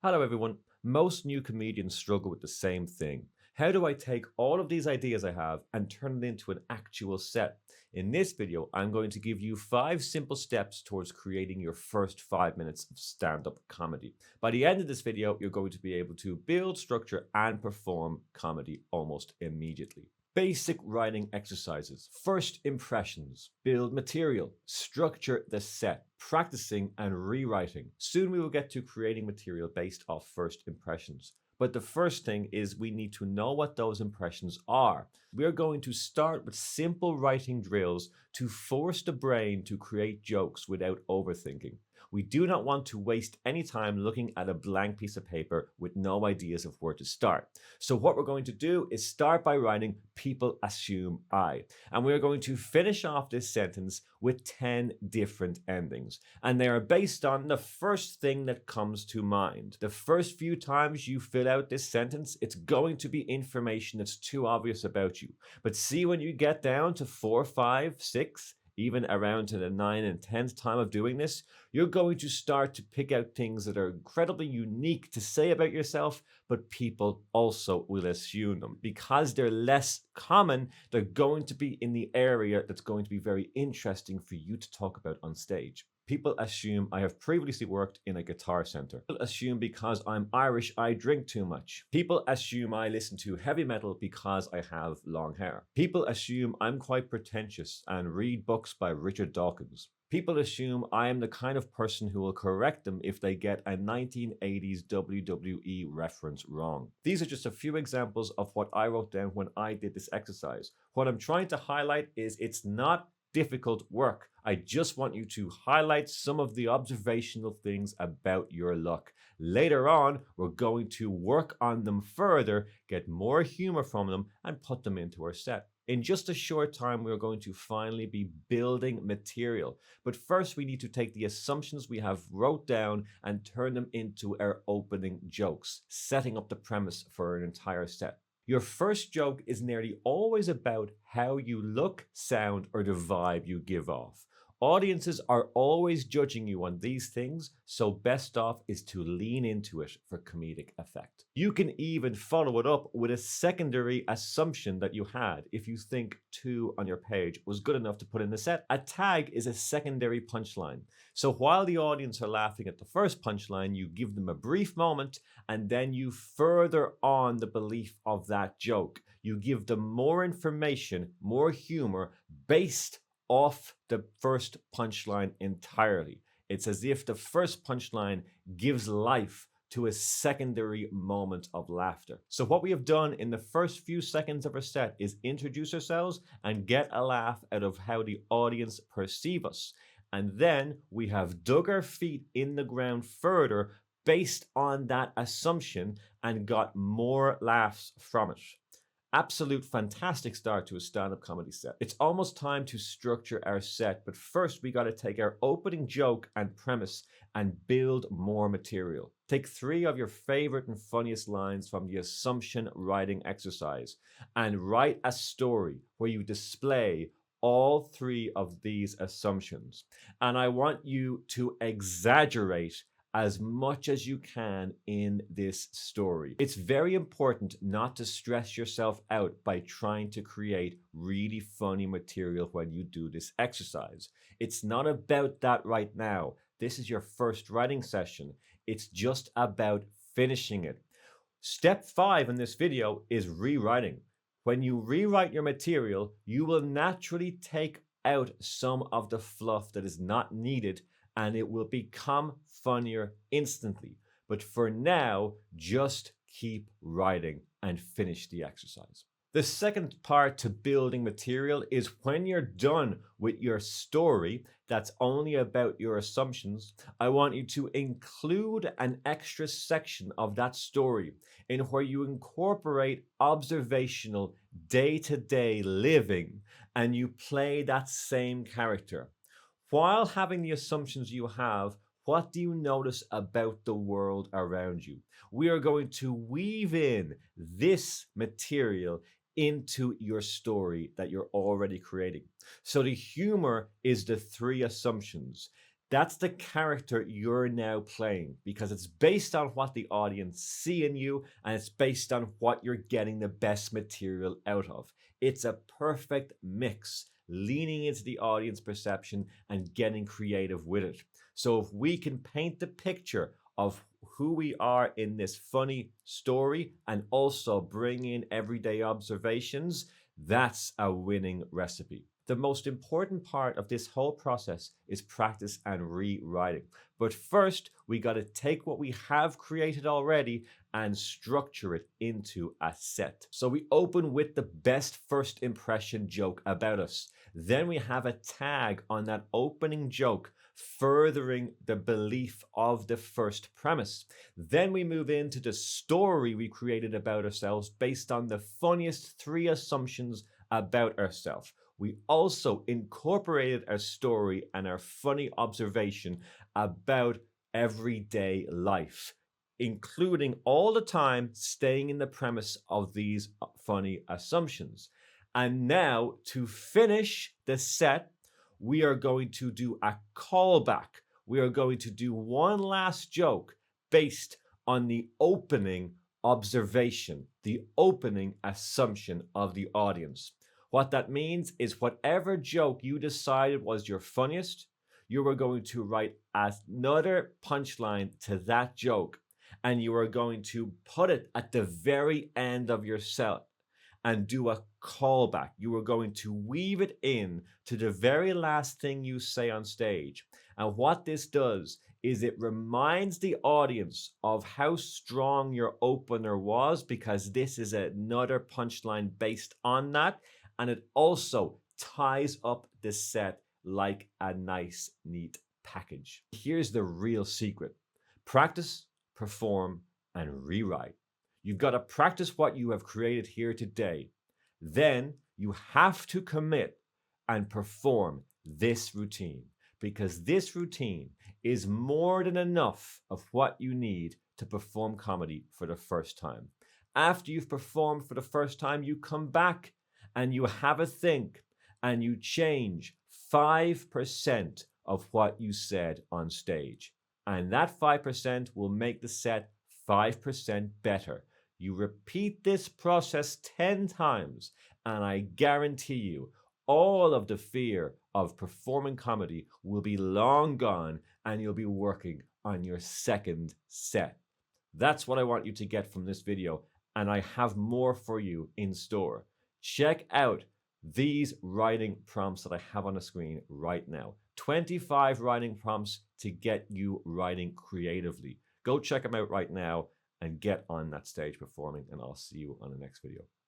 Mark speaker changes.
Speaker 1: Hello, everyone. Most new comedians struggle with the same thing. How do I take all of these ideas I have and turn it into an actual set? In this video, I'm going to give you 5 simple steps towards creating your first 5 minutes of stand up comedy. By the end of this video, you're going to be able to build structure and perform comedy almost immediately. Basic writing exercises. First impressions. Build material. Structure the set. Practicing and rewriting. Soon we will get to creating material based off first impressions. But the first thing is we need to know what those impressions are. We are going to start with simple writing drills to force the brain to create jokes without overthinking. We do not want to waste any time looking at a blank piece of paper with no ideas of where to start. So what we're going to do is start by writing "people assume I." And we're going to finish off this sentence with 10 different endings. And they are based on the first thing that comes to mind. The first few times you fill out this sentence, it's going to be information that's too obvious about you. But see, when you get down to 4, 5, 6, even around to the 9 and 10th time of doing this, you're going to start to pick out things that are incredibly unique to say about yourself, but people also will assume them. Because they're less common, they're going to be in the area that's going to be very interesting for you to talk about on stage. People assume I have previously worked in a guitar center. People assume because I'm Irish, I drink too much. People assume I listen to heavy metal because I have long hair. People assume I'm quite pretentious and read books by Richard Dawkins. People assume I am the kind of person who will correct them if they get a 1980s WWE reference wrong. These are just a few examples of what I wrote down when I did this exercise. What I'm trying to highlight is it's not difficult work. I just want you to highlight some of the observational things about your luck. Later on, we're going to work on them further, get more humor from them, and put them into our set. In just a short time, we're going to finally be building material. But first, we need to take the assumptions we have wrote down and turn them into our opening jokes, setting up the premise for an entire set. Your first joke is nearly always about how you look, sound, or the vibe you give off. Audiences are always judging you on these things, so best off is to lean into it for comedic effect. You can even follow it up with a secondary assumption that you had if you think 2 on your page was good enough to put in the set. A tag is a secondary punchline. So while the audience are laughing at the first punchline, you give them a brief moment and then you further on the belief of that joke. You give them more information, more humor based off the first punchline entirely. It's as if the first punchline gives life to a secondary moment of laughter. So what we have done in the first few seconds of our set is introduce ourselves and get a laugh out of how the audience perceive us. And then we have dug our feet in the ground further based on that assumption and got more laughs from it. Absolute fantastic start to a stand-up comedy set. It's almost time to structure our set, but first we got to take our opening joke and premise and build more material. Take 3 of your favorite and funniest lines from the assumption writing exercise and write a story where you display all 3 of these assumptions. And I want you to exaggerate as much as you can in this story. It's very important not to stress yourself out by trying to create really funny material when you do this exercise. It's not about that right now. This is your first writing session. It's just about finishing it. Step 5 in this video is rewriting. When you rewrite your material, you will naturally take out some of the fluff that is not needed and it will become funnier instantly. But for now, just keep writing and finish the exercise. The second part to building material is when you're done with your story that's only about your assumptions, I want you to include an extra section of that story in where you incorporate observational day-to-day living and you play that same character. While having the assumptions you have, what do you notice about the world around you? We are going to weave in this material into your story that you're already creating. So the humor is the 3 assumptions. That's the character you're now playing because it's based on what the audience see in you and it's based on what you're getting the best material out of. It's a perfect mix, leaning into the audience perception and getting creative with it. So if we can paint the picture of who we are in this funny story and also bring in everyday observations, that's a winning recipe. The most important part of this whole process is practice and rewriting. But first, we got to take what we have created already and structure it into a set. So we open with the best first impression joke about us. Then we have a tag on that opening joke, furthering the belief of the first premise. Then we move into the story we created about ourselves based on the funniest 3 assumptions about ourselves. We also incorporated our story and our funny observation about everyday life, including all the time staying in the premise of these funny assumptions. And now, to finish the set, we are going to do a callback. We are going to do one last joke based on the opening observation, the opening assumption of the audience. What that means is whatever joke you decided was your funniest, you were going to write another punchline to that joke, and you are going to put it at the very end of your set and do a callback. You are going to weave it in to the very last thing you say on stage. And what this does is it reminds the audience of how strong your opener was, because this is another punchline based on that. And it also ties up the set like a nice, neat package. Here's the real secret. Practice, perform, and rewrite. You've got to practice what you have created here today. Then you have to commit and perform this routine, because this routine is more than enough of what you need to perform comedy for the first time. After you've performed for the first time, you come back and you have a think and you change 5% of what you said on stage. And that 5% will make the set 5% better. You repeat this process 10 times, and I guarantee you, all of the fear of performing comedy will be long gone, and you'll be working on your second set. That's what I want you to get from this video, and I have more for you in store. Check out these writing prompts that I have on the screen right now. 25 writing prompts to get you writing creatively. Go check them out right now and get on that stage performing, and I'll see you on the next video.